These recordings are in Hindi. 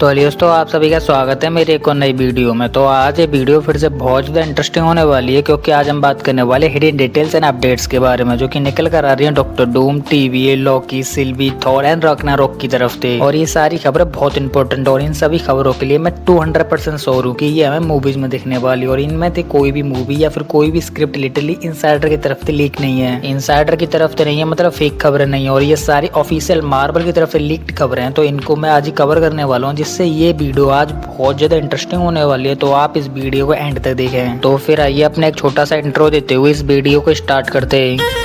तो दोस्तों आप सभी का स्वागत है मेरे एक और नई वीडियो में। तो आज ये वीडियो फिर से बहुत ज़्यादा इंटरेस्टिंग होने वाली है, क्योंकि आज हम बात करने वाले हिडन डिटेल्स एंड अपडेट्स के बारे में, जो कि निकल कर आ रही है Doctor Doom, TVA, Loki, Sylvie, Thor and rock की तरफ से। और ये सारी खबरें बहुत इंपॉर्टेंट, और इन सभी खबरों के लिए मैं 200% श्योर हूँ कि ये हमें मूवीज में दिखने वाली, और इनमें से कोई भी मूवी या फिर कोई भी स्क्रिप्ट लिटरली इनसाइडर की तरफ से लीक नहीं है। इनसाइडर की तरफ से नहीं है, मतलब फेक खबरें नहीं है, और ये सारी ऑफिशियल मार्वल की तरफ से लीक्ड खबरें हैं। तो इनको मैं आज ही कवर करने वाला हूँ, जिससे ये वीडियो आज बहुत ज्यादा इंटरेस्टिंग होने वाली है। तो आप इस वीडियो को एंड तक देखें। तो फिर आइए अपने एक छोटा सा इंट्रो देते हुए इस वीडियो को स्टार्ट करते हैं।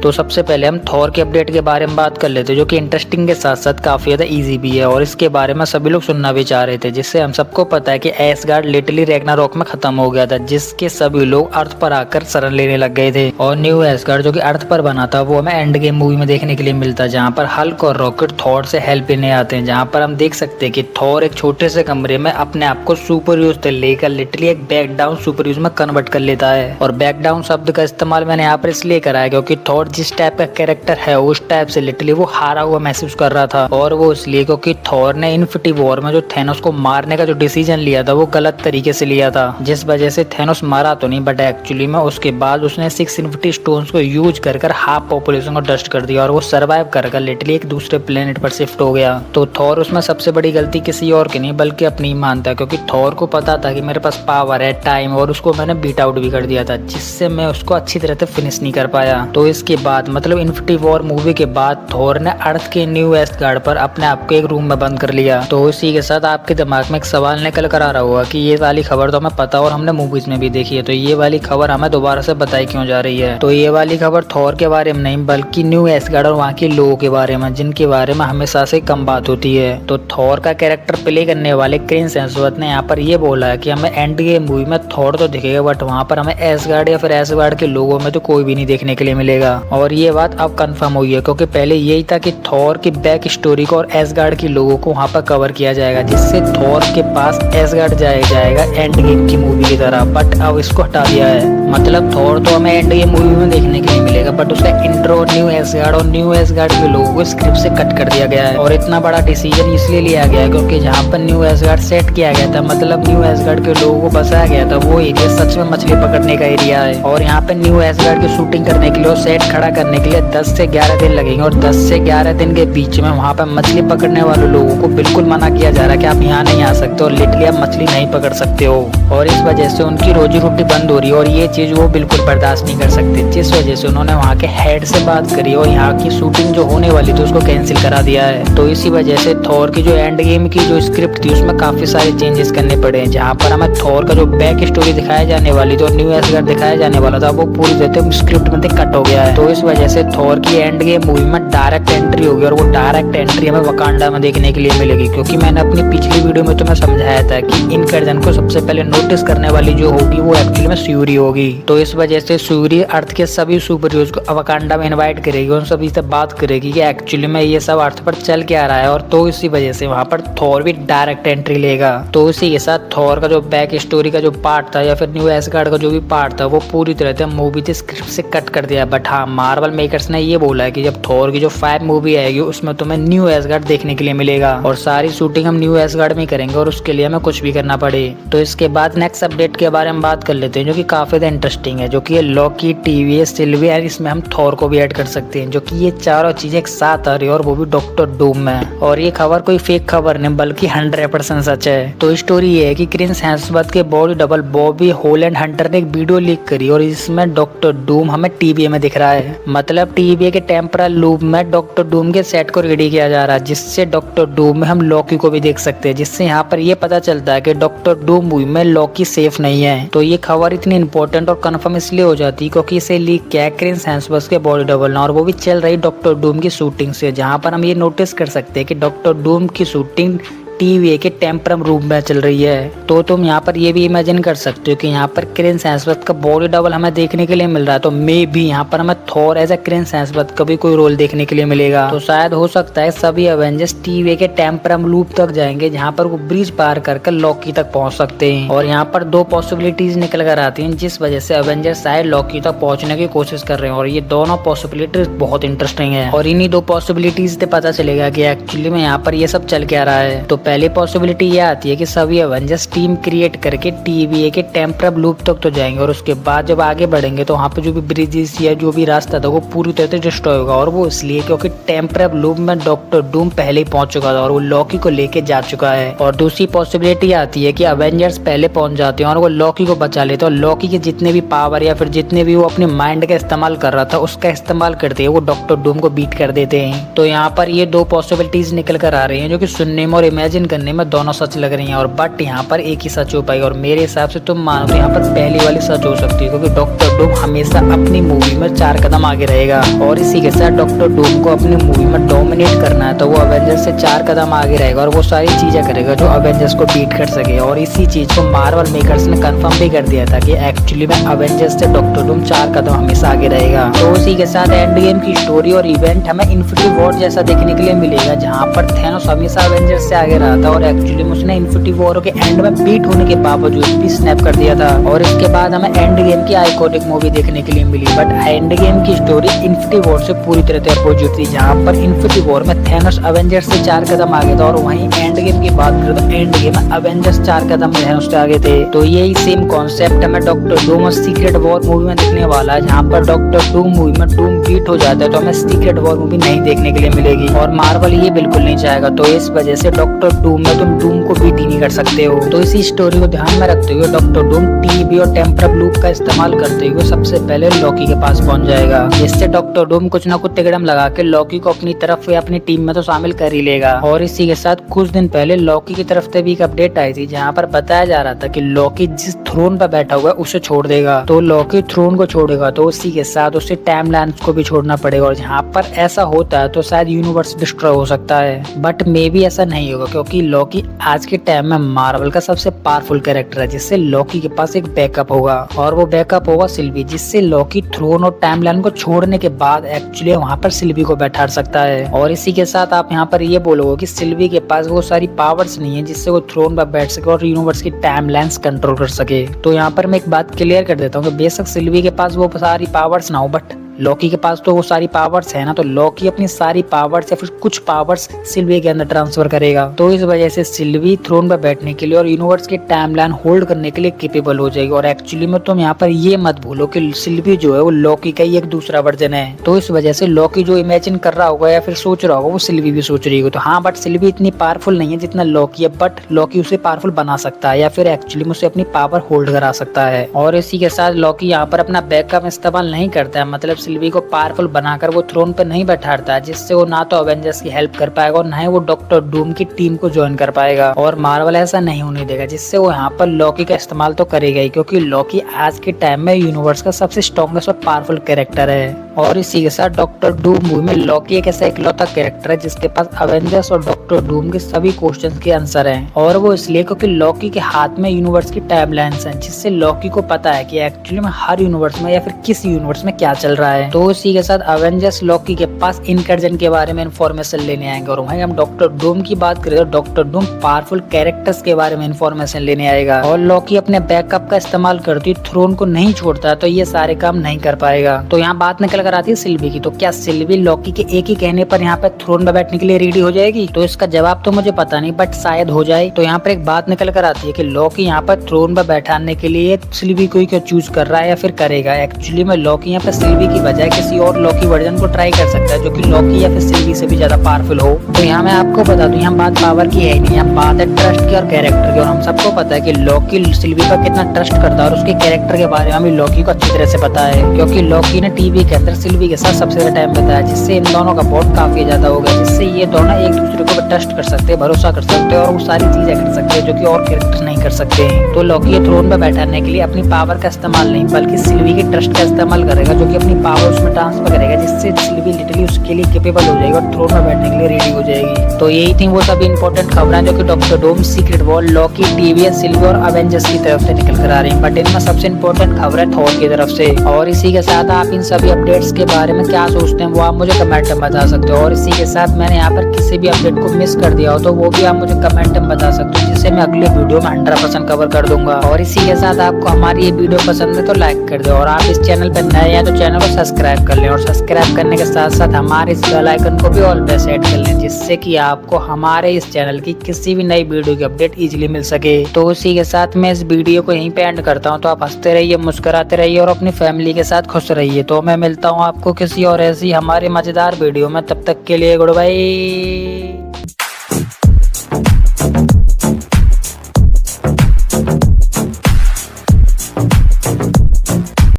तो सबसे पहले हम थॉर के अपडेट के बारे में बात कर लेते हैं, जो कि इंटरेस्टिंग के साथ साथ काफी ज्यादा इजी भी है, और इसके बारे में सभी लोग सुनना भी चाह रहे थे। जिससे हम सबको पता है कि एसगार्ड लिटरली रैग्नारॉक में खत्म हो गया था, जिसके सभी लोग अर्थ पर आकर शरण लेने लग गए थे। और न्यू एसगार्ड जो कि अर्थ पर बना था, वो हमें एंड गेम मूवी में देखने के लिए मिलता है, जहाँ पर हल्क और रॉकेट थॉर से हेल्प लेने आते हैं। जहाँ पर हम देख सकते हैं कि थॉर एक छोटे से कमरे में अपने आप को सुपर यूज से लेकर लिटरली एक बैक डाउन सुपर यूज में कन्वर्ट कर लेता है। और बैक डाउन शब्द का इस्तेमाल मैंने यहाँ पर इसलिए करा है क्योंकि थॉर जिस टाइप का कैरेक्टर है उस टाइप से लिटरली वो हारा हुआ महसूस कर रहा था। और वो इसलिए क्योंकि थॉर ने इन्फिनिटी वॉर में जो थैनोस को मारने का जो डिसीजन लिया था वो गलत तरीके से लिया था, जिस वजह से थैनोस मारा तो नहीं, बट एक्चुअली में उसके बाद उसने 6 इन्फिनिटी स्टोन्स को यूज कर हाफ पॉपुलेशन को डस्ट कर दिया, और वो सर्वाइव कर लिटरली एक दूसरे प्लेनेट पर शिफ्ट हो गया। तो थॉर उसमें सबसे बड़ी गलती किसी और की नहीं बल्कि अपनी ही मानता है, क्योंकि थॉर को पता था कि मेरे पास पावर है, टाइम, और उसको मैंने बीट आउट भी कर दिया था, जिससे मैं उसको अच्छी तरह से फिनिश नहीं कर पाया। तो इसके बाद मतलब इन्फिनिटी वॉर मूवी के बाद थॉर ने अर्थ के न्यू एसगार्ड पर अपने आप को एक रूम में बंद कर लिया। तो इसी के साथ आपके दिमाग में एक सवाल निकल कर आ रहा होगा कि ये वाली खबर तो हमें पता और हमने मूवीज में भी देखी है, तो ये वाली खबर हमें दोबारा से बताई क्यों जा रही है। तो ये वाली खबर थॉर के बारे में नहीं बल्कि न्यू एसगार्ड और वहाँ के लोगों के बारे में, जिनके बारे में हमेशा से कम बात होती है। तो थॉर का कैरेक्टर प्ले करने वाले क्रिस हेम्सवर्थ ने यहाँ पर ये बोला है कि हमें एंड गेम मूवी में थॉर तो दिखेगा, बट वहाँ पर हमें एसगार्ड या फिर एसगार्ड के लोगों में तो कोई भी नहीं देखने के लिए मिलेगा। और ये बात अब कंफर्म हुई है, क्योंकि पहले यही था कि थॉर की बैक स्टोरी को और एसगार्ड के लोगों को वहाँ पर कवर किया जाएगा, जिससे थॉर के पास एसगार्ड जाएगा एंड गेम की मूवी की तरह। बट अब इसको हटा दिया है, मतलब थॉर तो हमें एंड गेम मूवी में देखने के लिए मिलेगा, बट उसका इंट्रो न्यू एसगार्ड और न्यू एसगार्ड के लोगों को स्क्रिप्ट से कट कर दिया गया है। और इतना बड़ा डिसीजन इसलिए लिया गया क्योंकि जहाँ पर न्यू एसगार्ड सेट किया गया था, मतलब न्यू एसगार्ड के लोगों को बसाया गया था, वो एरिया सच में मछली पकड़ने का एरिया है। और यहाँ पे न्यू एसगार्ड की शूटिंग करने के लिए और सेट खड़ा करने के लिए 10 से 11 दिन लगेंगे, और 10 से 11 दिन के बीच में वहाँ पर मछली पकड़ने वाले लोगों को बिल्कुल मना किया जा रहा है कि आप यहाँ नहीं आ सकते, और लिटरली आप मछली नहीं पकड़ सकते हो। और इस वजह से उनकी रोजी रोटी बंद हो रही है, और ये चीज वो बिल्कुल बर्दाश्त नहीं कर सकते, जिस वजह से उन्होंने वहाँ के हेड से बात करी और यहाँ की शूटिंग जो होने वाली थी उसको कैंसिल करा दिया है। तो इसी वजह से थॉर की जो एंड गेम की जो स्क्रिप्ट थी उसमें काफी सारे चेंजेस करने पड़े, जहाँ पर हमें थॉर का जो बैक स्टोरी दिखाया जाने वाली थी और न्यू एसगार्ड दिखाया जाने वाला था वो पूरी तरह स्क्रिप्ट में कट हो गया है। तो इस वजह से थॉर की एंड गेम मूवी में डायरेक्ट एंट्री होगी, और वो डायरेक्ट एंट्री हमें वकांडा में देखने के लिए मिलेगी, क्योंकि मैंने अपनी पिछली वीडियो में तुम्हें समझाया था कि इन कर्जन को सबसे पहले नोटिस करने वाली जो होगी वो एक्चुअली में सूरी होगी। तो इस वजह से सूरी अर्थ के सभी सुपर हीरोज को वकांडा में इनवाइट करेगी, उन सभी से बात करेगी कि एक्चुअली में ये सब अर्थ पर चल के आ रहा है, और तो इसी वजह से वहाँ पर थॉर भी डायरेक्ट एंट्री लेगा। तो इसी के साथ थॉर का जो बैक स्टोरी का जो पार्ट था या फिर न्यू एसगार्ड का जो भी पार्ट था वो पूरी तरह से मूवी के स्क्रिप्ट से कट कर दिया। बट हाँ, मार्वल मेकर्स ने ये बोला है कि जब थॉर की जो 5 मूवी आएगी उसमें तुम्हें न्यू एसगार्ड देखने के लिए मिलेगा, और सारी शूटिंग हम न्यू एसगार्ड में करेंगे, और उसके लिए हमें कुछ भी करना पड़े। तो इसके बाद नेक्स्ट अपडेट के बारे में बात कर लेते हैं, जो कि काफी ज्यादा इंटरेस्टिंग है, जो कि लॉकी, टीवीए, सिल्वी, और इसमें हम थॉर को भी ऐड कर सकते हैं, जो कि ये चारों चीजें एक साथ आ रही है, और वो भी डॉक्टर डूम में। और ये खबर कोई फेक खबर नहीं बल्कि 100% सच है। तो स्टोरी ये है कि क्रिस हेम्सवर्थ के body double Bobby Holland Hunter ने एक वीडियो लीक करी, और इसमें डॉक्टर डूम हमें टीवीए में दिख रहा है, मतलब टीवीए के टेम्परल लूप में डॉक्टर डूम के सेट को रेडी किया जा रहा है, जिससे डॉक्टर डूम में हम लॉकी को भी देख सकते हैं, जिससे यहाँ पर ये पता चलता है कि डॉक्टर डूम मूवी में लॉकी सेफ नहीं है। तो ये खबर इतनी इंपॉर्टेंट और कंफर्म इसलिए हो जाती है क्योंकि इसे लीक किया है क्रिस हेम्सवर्थ के बॉडी डबल ने, और वो भी चल रही डॉक्टर डूम की शूटिंग से, जहाँ पर हम ये नोटिस कर सकते हैं कि डॉक्टर डूम की शूटिंग TVA के टेम्परम रूम में चल रही है। तो तुम यहाँ पर ये भी इमेजिन कर सकते हो कि यहाँ पर क्रिस हेम्सवर्थ का बॉडी डबल हमें देखने के लिए मिल रहा है, तो मे भी यहाँ पर हमें Thor as a Chris Hemsworth का भी कोई रोल देखने के लिए मिलेगा। तो शायद हो सकता है सभी एवेंजर्स TVA के टेम्परम लूप तक जाएंगे, जहाँ पर वो ब्रिज पार कर लॉकी तक पहुंच सकते हैं। और यहाँ पर दो पॉसिबिलिटीज निकल कर आती हैं, जिस वजह से एवेंजर्स शायद लॉकी तक पहुंचने की कोशिश कर रहे हैं। और ये दोनों पॉसिबिलिटीज बहुत इंटरेस्टिंग है। और इन्हीं दो पॉसिबिलिटीज से पता चलेगा कि एक्चुअली में यहाँ पर ये सब चल क्या रहा है। तो पहली पॉसिबिलिटी ये आती है कि सभी एवेंजर्स टीम क्रिएट करके TVA के टेम्परम लूप तक तो जाएंगे, और उसके बाद जब आगे बढ़ेंगे तो वहाँ पे जो भी ब्रिजेस या जो भी रास्ता था वो पूरी तरह से डिस्ट्रॉय होगा। और वो इसलिए क्योंकि टेम्परम लूप में डॉक्टर डूम पहले ही पहुंच चुका था और वो लॉकी को लेके जा चुका है। और दूसरी पॉसिबिलिटी आती है कि एवेंजर्स पहले पहुंच जाते हैं और वो लॉकी को बचा लेते हैं, और लॉकी के जितने भी पावर या फिर जितने भी वो अपने माइंड का इस्तेमाल कर रहा था उसका इस्तेमाल करते हैं वो डॉक्टर डूम को बीट कर देते हैं। तो यहाँ पर ये दो पॉसिबिलिटीज निकल कर आ रही हैं, जो कि सुनने में और इमेजिन करने में दोनों सच लग रही हैं। और बट यहाँ पर एक ही सच हो पाई, और मेरे हिसाब से तुम मानो तो यहाँ पर पहली वाली सच हो सकती है, क्योंकि डॉक्टर डूम हमेशा अपनी मूवी में 4 कदम आगे रहेगा। और इसी के साथ डॉक्टर डूम को अपनी मूवी में डोमिनेट करना है, तो वो एवेंजर्स से 4 कदम आगे रहेगा और वो सारी चीजें करेगा जो एवेंजर्स को बीट कर सके। और इसी चीज को मार्वल मेकर्स ने कंफर्म भी कर दिया था कि एक्चुअली में एवेंजर्स से डॉक्टर डूम 4 कदम हमेशा आगे रहेगा। तो उसी के साथ एंड गेम की स्टोरी और इवेंट हमें इन्फिनिटी वॉर जैसा देखने के लिए मिलेगा, जहाँ पर थैनोस हमेशा एवेंजर्स से आगे रहा था और एक्चुअली में उसने इन्फिनिटी वॉर के एंड में बीट होने के बावजूद भी स्नैप कर दिया था। और इसके बाद हमें एंड गेम की आइकॉनिक मूवी देखने के लिए मिली, बट एंड गेम की स्टोरी इन्फिनिटी वॉर से पूरी तरह से अपोजिट थी, जहाँ पर इन्फिनिटी वॉर में थैनोस एवेंजर्स से 4 कदम आगे था, और वहीं एंड गेम की बात करें तो एंड गेम में एवेंजर्स 4 कदम थैनोस से आगे थे। तो यही सेम कॉन्सेप्ट हमें डॉक्टर डूम और सीक्रेट वॉर मूवी में दिखने वाला है, जहाँ पर डॉक्टर डूम मूवी में डूम बीट हो जाता है तो हमें सीक्रेट वॉर मूवी नहीं देखने के लिए मिलेगी। और मार्वल ये बिल्कुल नहीं चाहेगा, तो इस वजह से डॉक्टर डूम में तुम डूम को बीट ही नहीं कर सकते हो। तो इसी स्टोरी को ध्यान में रखते हुए डॉक्टर डूम TVA और टेम्परम लूप का इस्तेमाल करते हुए सबसे पहले लॉकी के पास पहुंच जाएगा, जिससे डॉक्टर डूम कुछ न कुछ तिकड़म लगा के लॉकी को अपनी तरफ या अपनी टीम में तो शामिल कर ही लेगा। और इसी के साथ कुछ दिन पहले लॉकी की तरफ से भी एक अपडेट आई थी, जहाँ पर बताया जा रहा था कि लॉकी जिस थ्रोन पर बैठा हुआ है उसे छोड़ देगा। तो लॉकी थ्रोन को छोड़ेगा तो उसी के साथ उसे टाइमलाइंस को भी छोड़ना पड़ेगा, और जहाँ पर ऐसा होता है तो शायद यूनिवर्स डिस्ट्रॉय हो सकता है। बट मे भी ऐसा नहीं होगा, क्योंकि लॉकी आज के टाइम में मार्वल का सबसे पावरफुल कैरेक्टर है, जिससे लॉकी के पास एक बैकअप होगा, और वो बैकअप होगा सिल्वी, जिससे लॉकी थ्रोन और टाइमलाइन को छोड़ने के बाद एक्चुअली वहाँ पर सिल्वी को बैठा सकता है। और इसी के साथ आप यहाँ पर ये बोलोगे कि सिल्वी के पास वो सारी पावर्स नहीं है जिससे वो थ्रोन पर बैठ सके और यूनिवर्स की टाइमलाइंस कंट्रोल कर सके। तो यहाँ पर मैं एक बात क्लियर कर देता हूँ कि बेशक सिल्वी के पास वो सारी पावर्स ना हो, बट लॉकी के पास तो वो सारी पावर्स है ना, तो लॉकी अपनी सारी पावर्स या फिर कुछ पावर्स सिल्वी के अंदर ट्रांसफर करेगा। तो इस वजह से सिल्वी थ्रोन पर बैठने के लिए और यूनिवर्स की टाइमलाइन होल्ड करने के लिए केपेबल हो जाएगी। और एक्चुअली में तुम यहाँ पर ये मत भूलो कि सिल्वी जो है वो लॉकी का ही एक दूसरा वर्जन है। तो इस वजह से लॉकी जो इमेजिन कर रहा होगा या फिर सोच रहा होगा वो सिल्वी भी सोच रही होगी। तो हाँ, बट सिल्वी इतनी पावरफुल नहीं है जितना लॉकी है, बट लॉकी उसे पावरफुल बना सकता है या फिर एक्चुअली में उसे अपनी पावर होल्ड करा सकता है। और इसी के साथ लॉकी यहाँ पर अपना बैकअप इस्तेमाल नहीं करता है, मतलब सिल्वी को पावरफुल बनाकर वो थ्रोन पे नहीं बैठाता, जिससे वो ना तो एवेंजर्स की हेल्प कर पाएगा और ना ही वो डॉक्टर डूम की टीम को ज्वाइन कर पाएगा। और मार्वल ऐसा नहीं होने देगा, जिससे वो यहाँ पर लॉकी का इस्तेमाल तो करेगा ही, क्योंकि लॉकी आज के टाइम में यूनिवर्स का सबसे स्ट्रॉन्गेस्ट और पावरफुल कैरेक्टर है। और इसी के साथ डॉक्टर डूम मूवी में लॉकी एक ऐसा इकलौता कैरेक्टर है जिसके पास एवेंजर्स और डॉक्टर डूम के सभी क्वेश्चंस के आंसर हैं। और वो इसलिए क्योंकि लॉकी के हाथ में यूनिवर्स की टाइमलाइंस हैं, जिससे लॉकी को पता है कि एक्चुअली में हर यूनिवर्स में या फिर किस यूनिवर्स में क्या चल रहा है। तो इसी के साथ एवेंजर्स लॉकी के पास इनकर्जन के बारे में इन्फॉर्मेशन लेने आएंगे, और वहीं हम डॉक्टर डूम की बात करें तो डॉक्टर डूम पावरफुल कैरेक्टर्स के बारे में इन्फॉर्मेशन लेने आएगा। और लॉकी अपने बैकअप का इस्तेमाल करती थ्रोन को नहीं छोड़ता तो ये सारे काम नहीं कर पाएगा। तो यहाँ बात निकल कर आती है सिल्वी की, तो क्या सिल्वी लॉकी के एक ही कहने पर यहाँ पे थ्रोन पर बैठने के लिए रेडी हो जाएगी? तो इसका जवाब तो मुझे पता नहीं, बट शायद हो जाए। तो यहाँ पर एक बात निकल कर आती है कि लॉकी यहाँ पर थ्रोन पर बैठाने के लिए सिल्वी को ही क्यों चूज कर रहा है या फिर करेगा। एक्चुअली में लॉकी यहाँ पे सिल्वी की बजाय किसी और लॉकी वर्जन को ट्राई कर सकता है, जो कि लॉकी या फिर सिल्वी से भी ज्यादा पावरफुल हो। तो यहाँ मैं आपको बता दूं, यहाँ बात पावर की है नहीं, यहाँ बात है ट्रस्ट की और कैरेक्टर की। और हम सबको पता है कि लॉकी सिल्वी पर कितना ट्रस्ट करता है, और उसके कैरेक्टर के बारे में भी लॉकी को अच्छी तरह से पता है, क्योंकि लॉकी ने टीवी के अंदर सिल्वी के साथ सबसे ज्यादा टाइम बताया, जिससे इन दोनों का बॉन्ड काफी ज्यादा हो गया, जिससे ये दोनों एक दूसरे को ट्रस्ट कर सकते हैं, भरोसा कर सकते हैं और वो सारी चीजें कर सकते हैं जो कि और कैरेक्टर नहीं कर सकते हैं। तो लॉकी थ्रोन पर बैठाने के लिए अपनी पावर का इस्तेमाल नहीं बल्कि सिल्वी के ट्रस्ट का इस्तेमाल करेगा, जो कि अपनी पावर उसमें ट्रांसफर करेगा, जिससे सिल्वी लिटरली उसके लिए केपेबल हो जाएगी और थ्रोन पर बैठने के लिए रेडी हो जाएगी। तो यही थी वो सभी इंपॉर्टेंट खबरें जो कि Doctor Doom, secret war, Loki, TVS, Sylvie और अवेंजर्स की तरफ से निकल कर आ रही हैं। बट इनमें सबसे इंपॉर्टेंट खबर है थॉर की तरफ से। और इसी के साथ आप इन सभी अपडेट्स के बारे में क्या सोचते हैं वो आप मुझे कमेंट में बता सकते हो। और इसी के साथ मैंने यहाँ पर किसी भी अपडेट को मिस कर दिया हो तो वो भी आप मुझे कमेंट में बता सकते हो, जिससे मैं अगले वीडियो में 100% कवर कर दूंगा। और इसी के साथ आपको हमारी ये वीडियो पसंद है तो लाइक कर दो, और आप इस चैनल पर नए हैं तो चैनल को सब्सक्राइब कर लें, और सब्सक्राइब करने के साथ साथ हमारे इस बेल आइकन को भी ऑल पे सेट कर लें, जिससे कि आपको हमारे इस चैनल की किसी भी नई वीडियो की अपडेट इजीली मिल सके। तो उसी के साथ मैं इस वीडियो को यहीं पे एंड करता हूँ। तो आप हंसते रहिए, मुस्कुराते रहिए और अपनी फैमिली के साथ खुश रहिए। तो मैं मिलता हूँ आपको किसी और ऐसी हमारी मजेदार वीडियो में, तब तक के लिए गुड बाय।